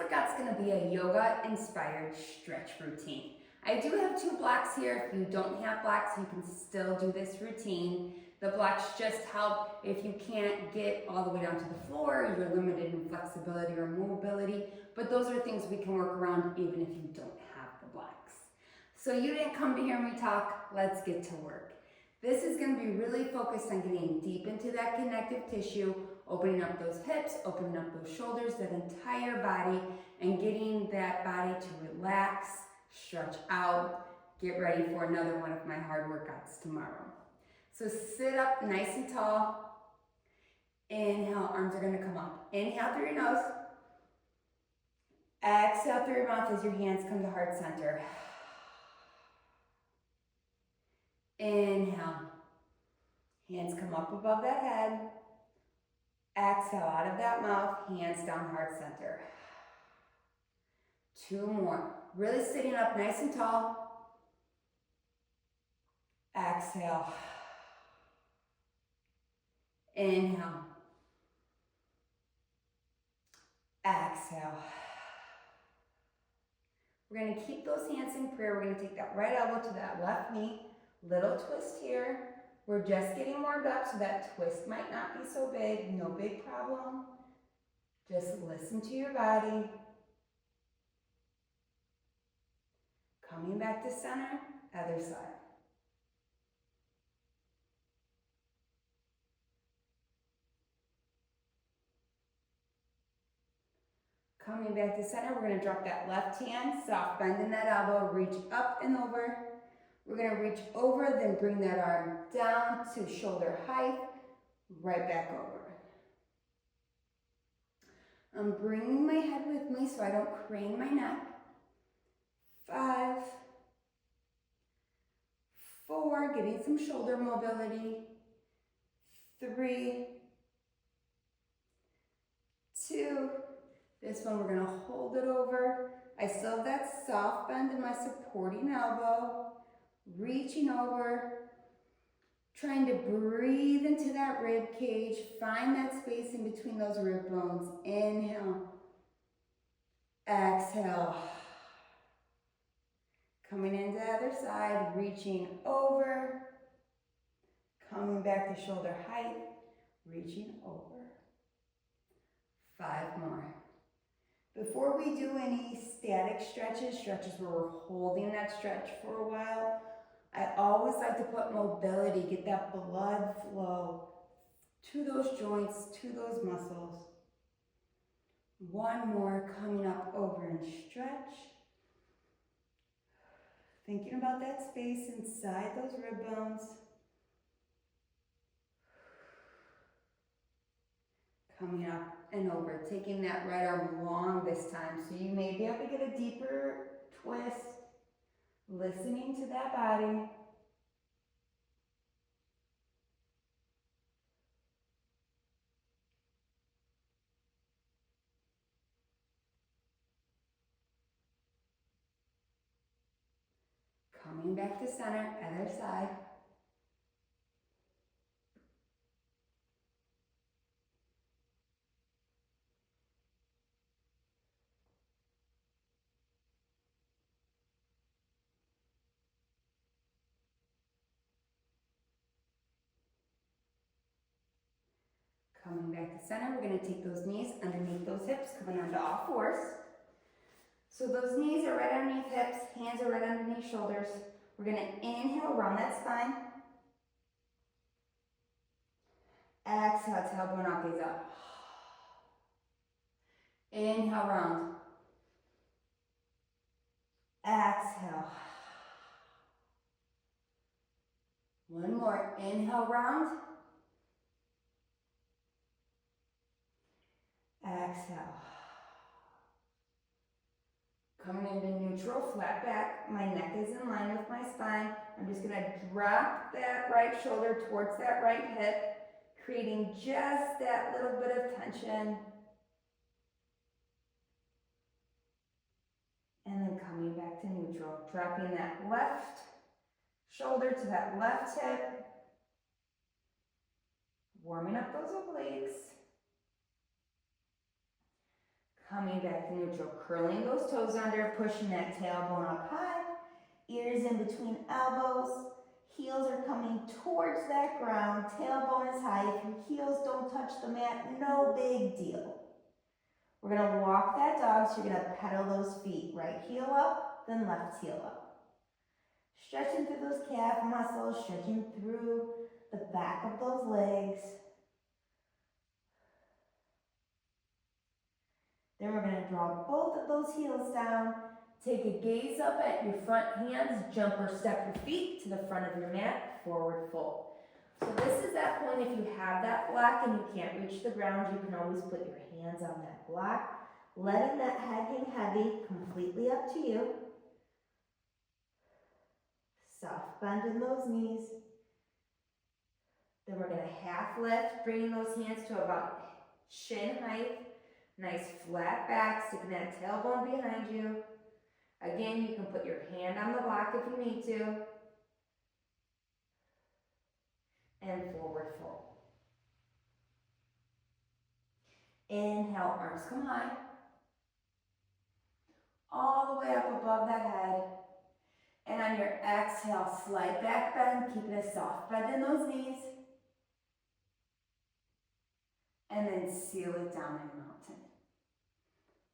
workout's going to be a yoga-inspired stretch routine. I do have 2 blocks here. If you don't have blocks, you can still do this routine. The blocks just help if you can't get all the way down to the floor, you're limited in flexibility or mobility, but those are things we can work around even if you don't have the blocks. So you didn't come to hear me talk, let's get to work. This is going to be really focused on getting deep into that connective tissue, opening up those hips, opening up those shoulders, that entire body, and getting that body to relax, stretch out, get ready for another one of my hard workouts tomorrow. So sit up nice and tall. Inhale, arms are going to come up. Inhale through your nose. Exhale through your mouth as your hands come to heart center. Inhale. Hands come up above that head. Exhale out of that mouth, hands down heart center. 2 more. Really sitting up nice and tall. Exhale. Inhale. Exhale. We're going to keep those hands in prayer. We're going to take that right elbow to that left knee. Little twist here. We're just getting warmed up, so that twist might not be so big. No big problem. Just listen to your body. Coming back to center, other side. Coming back to center, we're going to drop that left hand, soft bend in that elbow, reach up and over. We're going to reach over, then bring that arm down to shoulder height, right back over. I'm bringing my head with me so I don't crane my neck. 5, 4, getting some shoulder mobility. 3, 2, this one we're going to hold it over. I still have that soft bend in my supporting elbow. Reaching over, trying to breathe into that rib cage. Find that space in between those rib bones. Inhale. Exhale. Coming into the other side, reaching over. Coming back to shoulder height, reaching over. 5 more. Before we do any static stretches where we're holding that stretch for a while, I always like to put mobility, get that blood flow to those joints, to those muscles. 1 more, coming up over and stretch. Thinking about that space inside those rib bones. Coming up and over, taking that right arm long this time, so you may be able to get a deeper twist. Listening to that body. Coming back to center, other side. Coming back to center, we're going to take those knees underneath those hips, coming onto all 4s. So those knees are right underneath hips, hands are right underneath shoulders. We're going to inhale, round that spine. Exhale, tailbone up, gaze up. Inhale, round. Exhale. 1 more, inhale, round. Exhale. Coming into neutral, flat back. My neck is in line with my spine. I'm just going to drop that right shoulder towards that right hip, creating just that little bit of tension. And then coming back to neutral, dropping that left shoulder to that left hip. Warming up those obliques. Coming back to neutral, curling those toes under, pushing that tailbone up high, ears in between elbows, heels are coming towards that ground, tailbone is high. If your heels don't touch the mat, no big deal. We're gonna walk that dog, so you're gonna pedal those feet, right heel up, then left heel up. Stretching through those calf muscles, stretching through the back of those legs. Then we're going to draw both of those heels down. Take a gaze up at your front hands, jump or step your feet to the front of your mat, forward fold. So this is that point if you have that block and you can't reach the ground, you can always put your hands on that block, letting that head hang heavy, completely up to you. Soft bend in those knees. Then we're going to half lift, bringing those hands to about shin height. Nice flat back, sticking that tailbone behind you. Again, you can put your hand on the block if you need to. And forward fold. Inhale, arms come high. All the way up above that head. And on your exhale, slight back bend, keeping a soft bend in those knees. And then seal it down in mountain.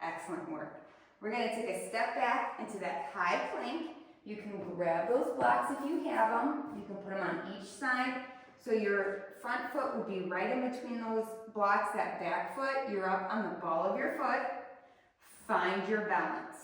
Excellent work. We're going to take a step back into that high plank. You can grab those blocks if you have them. You can put them on each side. So your front foot would be right in between those blocks, that back foot. You're up on the ball of your foot. Find your balance.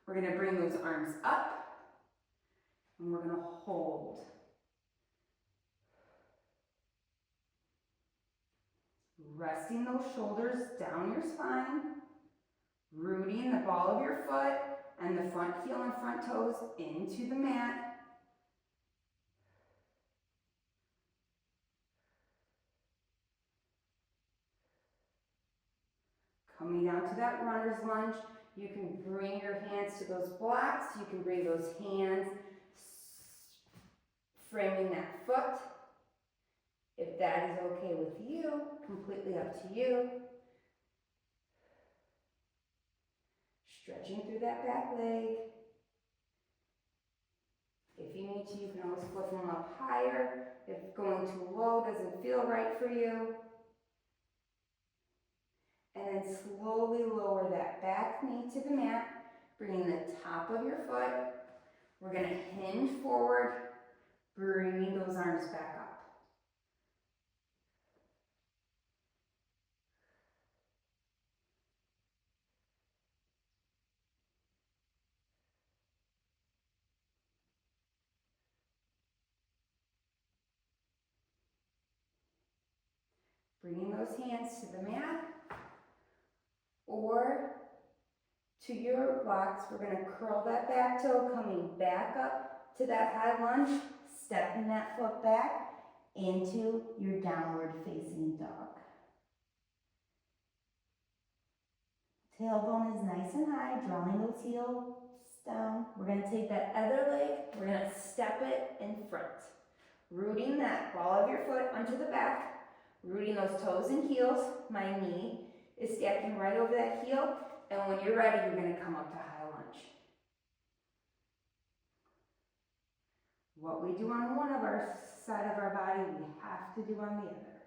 We're going to bring those arms up. And we're going to hold. Resting those shoulders down your spine. Rooting the ball of your foot and the front heel and front toes into the mat. Coming down to that runner's lunge, you can bring your hands to those blocks. You can bring those hands framing that foot. If that is okay with you, completely up to you. Stretching through that back leg. If you need to, you can always flip them up higher. If going too low doesn't feel right for you. And then slowly lower that back knee to the mat, bringing the top of your foot. We're going to hinge forward, bringing those arms back up. Bringing those hands to the mat or to your blocks. We're going to curl that back toe, coming back up to that high lunge, stepping that foot back into your downward facing dog. Tailbone is nice and high, drawing those heels down. We're going to take that other leg, we're going to step it in front. Rooting that ball of your foot onto the back. Rooting those toes and heels. My knee is stacking right over that heel. And when you're ready, you're going to come up to high lunge. What we do on one of our side of our body, we have to do on the other.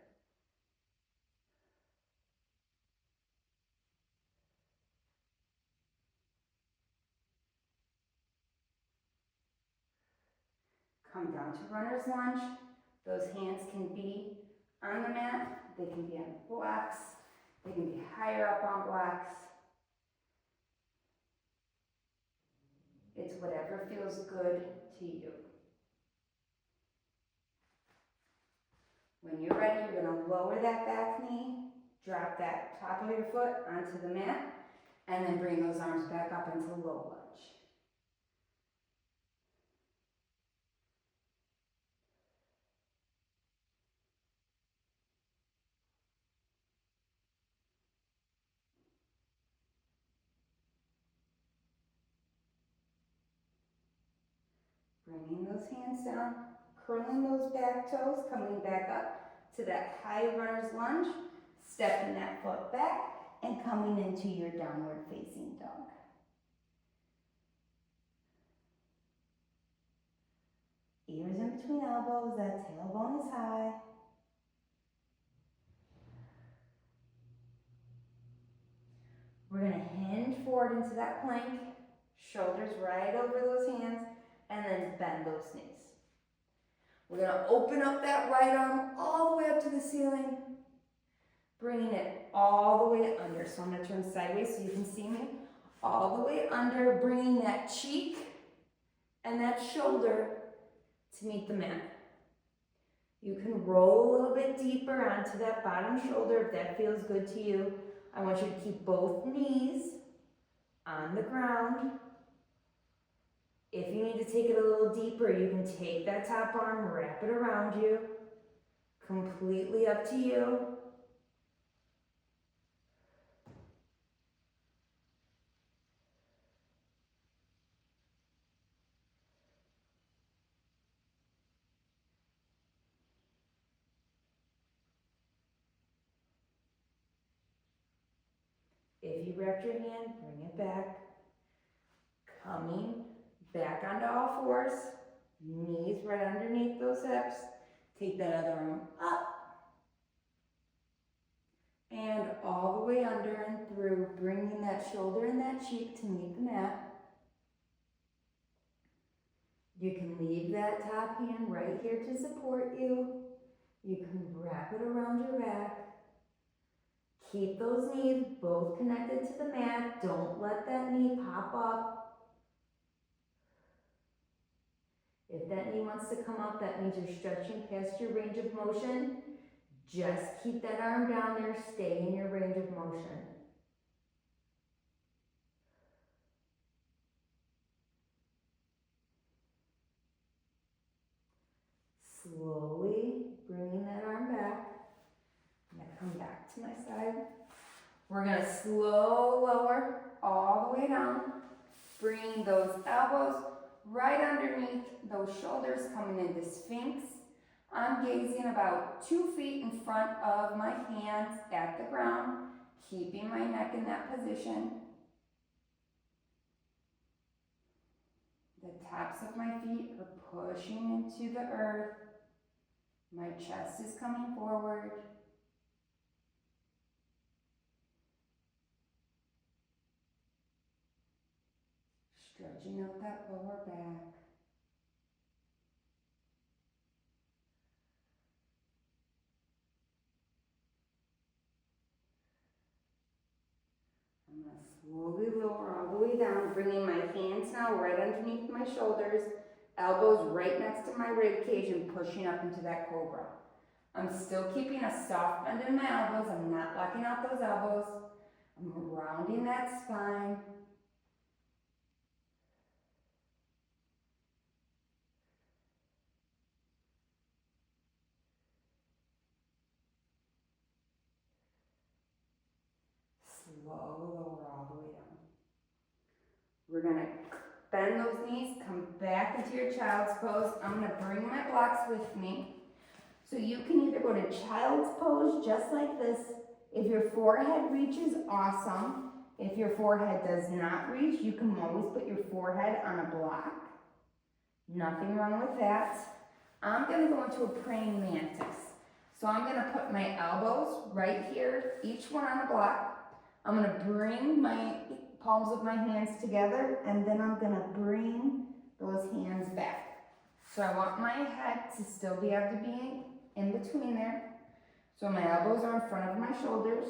Come down to runner's lunge. Those hands can be on the mat, they can be on blocks, they can be higher up on blocks. It's whatever feels good to you. When you're ready, you're going to lower that back knee, drop that top of your foot onto the mat, and then bring those arms back up into low lunge. Bringing those hands down, curling those back toes, coming back up to that high runner's lunge, stepping that foot back, and coming into your downward facing dog. Ears in between elbows, that tailbone is high. We're gonna hinge forward into that plank, shoulders right over those hands, and then bend those knees. We're gonna open up that right arm all the way up to the ceiling, bringing it all the way under. So I'm gonna turn sideways so you can see me. All the way under, bringing that cheek and that shoulder to meet the mat. You can roll a little bit deeper onto that bottom shoulder if that feels good to you. I want you to keep both knees on the ground. If you need to take it a little deeper, you can take that top arm, wrap it around you. Completely up to you. If you wrapped your hand, bring it back. Coming back onto all fours, knees right underneath those hips. Take that other arm up and all the way under and through, bringing that shoulder and that cheek to meet the mat. You can leave that top hand right here to support you. You can wrap it around your back. Keep those knees both connected to the mat. Don't let that knee pop up. If that knee wants to come up, that means you're stretching past your range of motion. Just keep that arm down there, stay in your range of motion. Slowly bringing that arm back. I'm gonna come back to my side. We're gonna slow lower all the way down. Bring those elbows right underneath those shoulders, coming into Sphinx. I'm gazing about 2 feet in front of my hands at the ground, keeping my neck in that position. The tops of my feet are pushing into the earth. My chest is coming forward. Stretching out that lower back. I'm going to slowly lower all the way down, bringing my hands now right underneath my shoulders, elbows right next to my rib cage and pushing up into that cobra. I'm still keeping a soft bend in my elbows. I'm not locking out those elbows. I'm rounding that spine. Slow lower all the way down. We're going to bend those knees, come back into your child's pose. I'm going to bring my blocks with me. So you can either go to child's pose just like this. If your forehead reaches, awesome. If your forehead does not reach, you can always put your forehead on a block. Nothing wrong with that. I'm going to go into a praying mantis. So I'm going to put my elbows right here, each one on a block. I'm going to bring my palms of my hands together, and then I'm going to bring those hands back. So I want my head to still be able to be in between there. So my elbows are in front of my shoulders.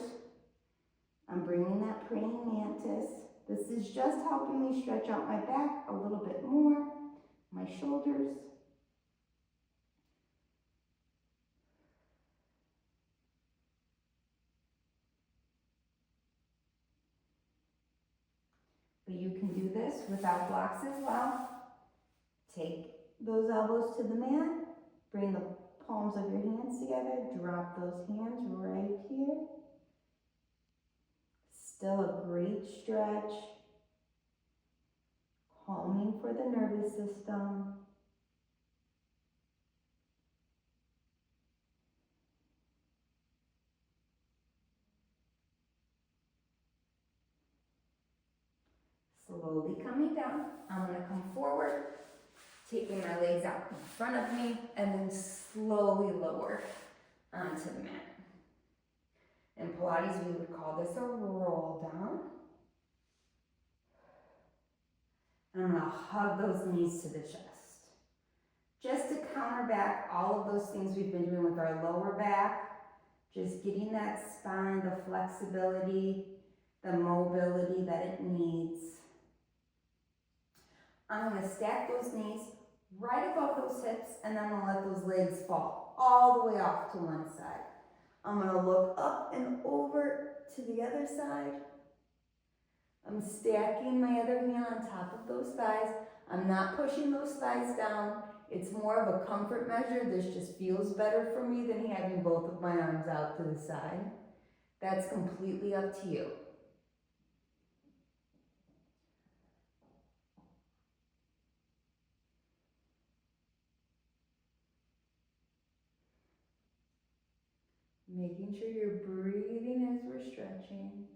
I'm bringing that praying mantis. This is just helping me stretch out my back a little bit more, my shoulders. But you can do this without blocks as well. Take those elbows to the mat, bring the palms of your hands together, drop those hands right here. Still a great stretch, calming for the nervous system. Slowly coming down, I'm gonna come forward, taking my legs out in front of me, and then slowly lower onto the mat. In Pilates, we would call this a roll down. And I'm gonna hug those knees to the chest. Just to counter back all of those things we've been doing with our lower back, just getting that spine, the flexibility, the mobility that it needs. I'm gonna stack those knees right above those hips, and then I'm gonna let those legs fall all the way off to one side. I'm gonna look up and over to the other side. I'm stacking my other hand on top of those thighs. I'm not pushing those thighs down. It's more of a comfort measure. This just feels better for me than having both of my arms out to the side. That's completely up to you. Making sure you're breathing as we're stretching.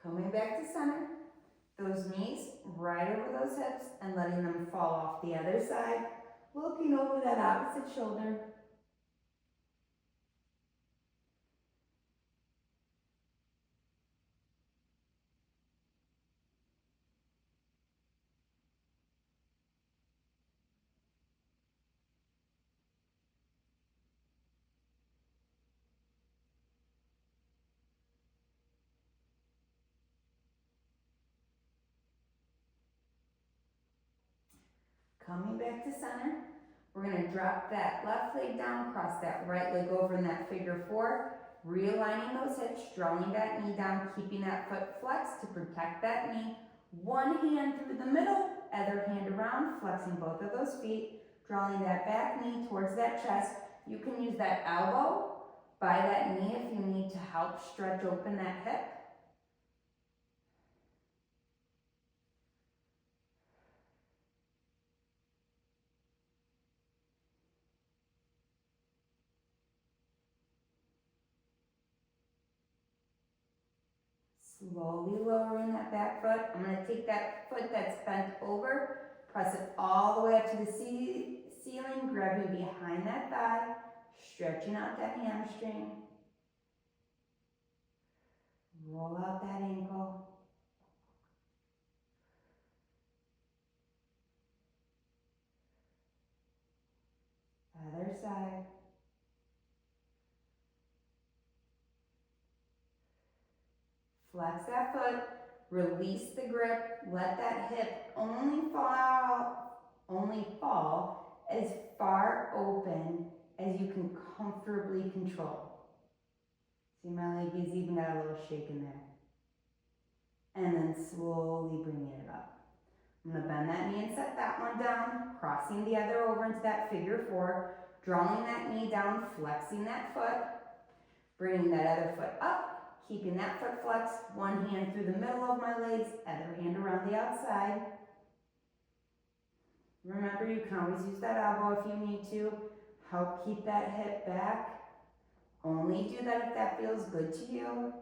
Coming back to center. Those knees right over those hips and letting them fall off the other side. Looking over that opposite shoulder. Coming back to center, we're going to drop that left leg down, cross that right leg over in that figure four, realigning those hips, drawing that knee down, keeping that foot flexed to protect that knee. One hand through the middle, other hand around, flexing both of those feet, drawing that back knee towards that chest. You can use that elbow by that knee if you need to help stretch open that hip. Slowly lowering that back foot. I'm going to take that foot that's bent over, press it all the way up to the ceiling, grabbing behind that thigh, stretching out that hamstring. Roll out that ankle. Other side. Flex that foot, release the grip, let that hip only fall as far open as you can comfortably control. See, my leg is even got a little shake in there. And then slowly bringing it up. I'm going to bend that knee and set that one down, crossing the other over into that figure four, drawing that knee down, flexing that foot, bringing that other foot up, keeping that foot flexed, one hand through the middle of my legs, other hand around the outside. Remember, you can always use that elbow if you need to. Help keep that hip back. Only do that if that feels good to you.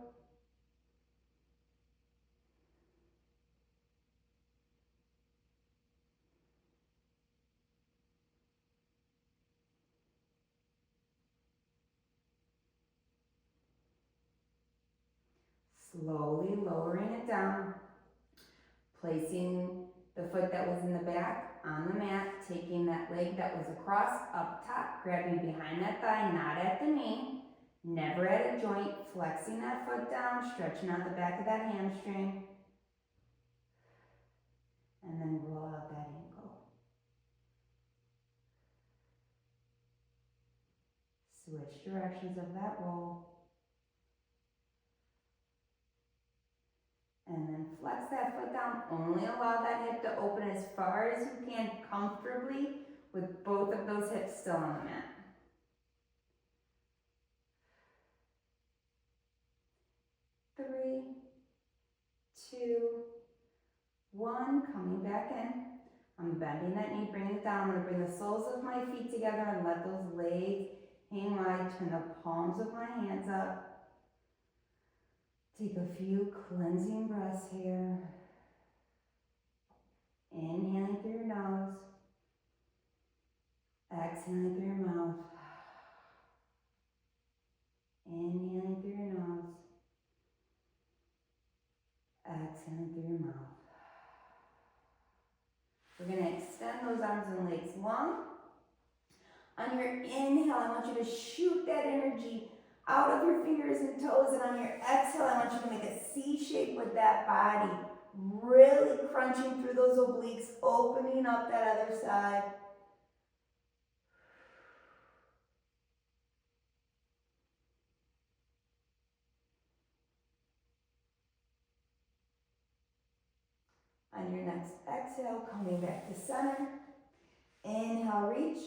Slowly lowering it down, placing the foot that was in the back on the mat, taking that leg that was across up top, grabbing behind that thigh, not at the knee, never at a joint, flexing that foot down, stretching out the back of that hamstring, and then roll out that ankle. Switch directions of that roll. And then flex that foot down. Only allow that hip to open as far as you can comfortably with both of those hips still on the mat. Three, two, one. Coming back in. I'm bending that knee, bringing it down. I'm going to bring the soles of my feet together and let those legs hang wide, turn the palms of my hands up. Take a few cleansing breaths here. Inhaling through your nose. Exhaling through your mouth. Inhaling through your nose. Exhaling through your mouth. We're going to extend those arms and legs long. On your inhale, I want you to shoot that energy out of your fingers and toes. And on your exhale, I want you to make a C shape with that body. Really crunching through those obliques, opening up that other side. On your next exhale, coming back to center. Inhale, reach.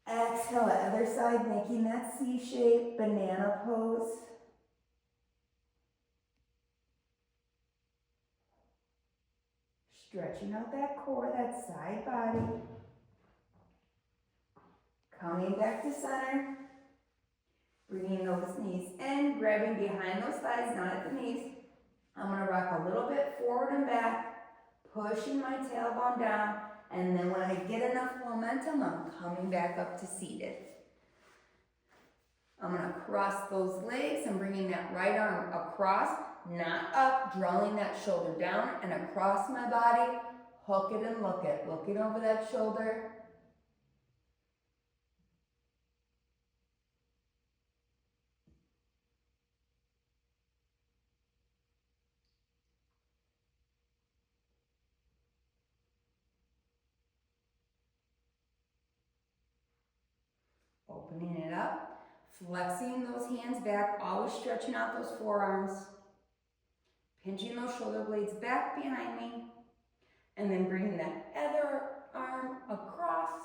Exhale, other side, making that C shape, banana pose. Stretching out that core, that side body. Coming back to center. Bringing those knees in, grabbing behind those thighs, not at the knees. I'm going to rock a little bit forward and back, pushing my tailbone down, and then when I get enough momentum, I'm coming back up to seated. I'm going to cross those legs and bringing that right arm across, not up, drawing that shoulder down and across my body. Hook it and look it. Looking over that shoulder. Opening it up, flexing those hands back, always stretching out those forearms, pinching those shoulder blades back behind me, and then bringing that other arm across,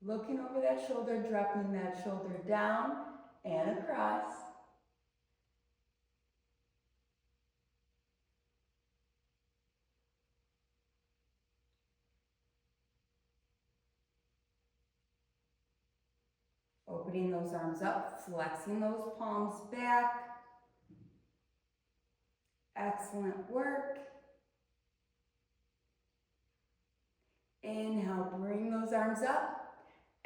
looking over that shoulder, dropping that shoulder down and across. Opening those arms up, flexing those palms back. Excellent work. Inhale, bring those arms up.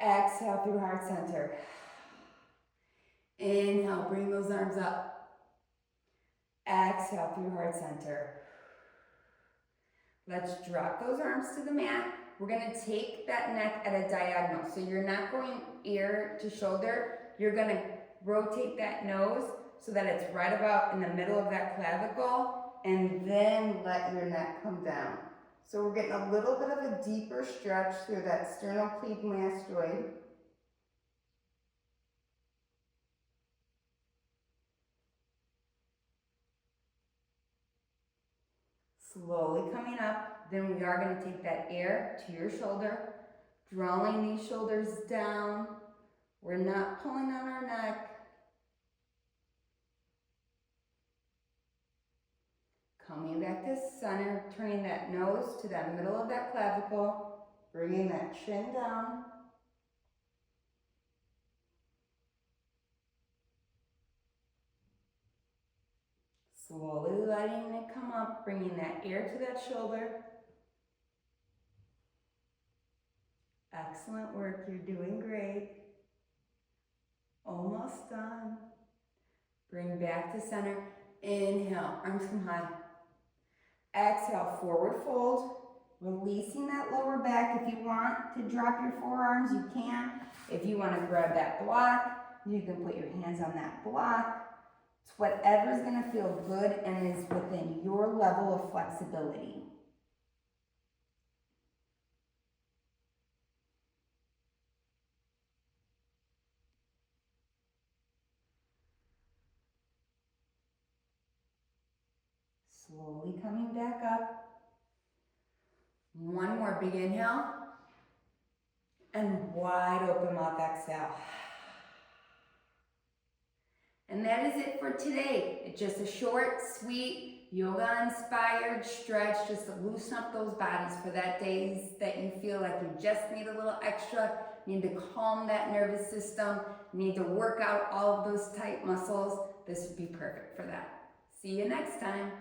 Exhale through heart center. Inhale, bring those arms up. Exhale through heart center. Let's drop those arms to the mat. We're going to take that neck at a diagonal. So you're not going ear to shoulder. You're going to rotate that nose so that it's right about in the middle of that clavicle, and then let your neck come down. So we're getting a little bit of a deeper stretch through that sternocleidomastoid. Slowly coming up. Then we are going to take that air to your shoulder, drawing these shoulders down. We're not pulling on our neck. Coming back to center, turning that nose to that middle of that clavicle, bringing that chin down. Slowly letting it come up, bringing that air to that shoulder. Excellent work, you're doing great. Almost done. Bring back to center. Inhale, arms come high. Exhale, forward fold. Releasing that lower back. If you want to drop your forearms, you can. If you want to grab that block, you can put your hands on that block. It's whatever's going to feel good and is within your level of flexibility. Slowly coming back up. One more big inhale. And wide open mouth exhale. And that is it for today. It's just a short, sweet, yoga-inspired stretch just to loosen up those bodies for that days that you feel like you just need a little extra need to calm that nervous system, need to work out all of those tight muscles, this would be perfect for that. See you next time.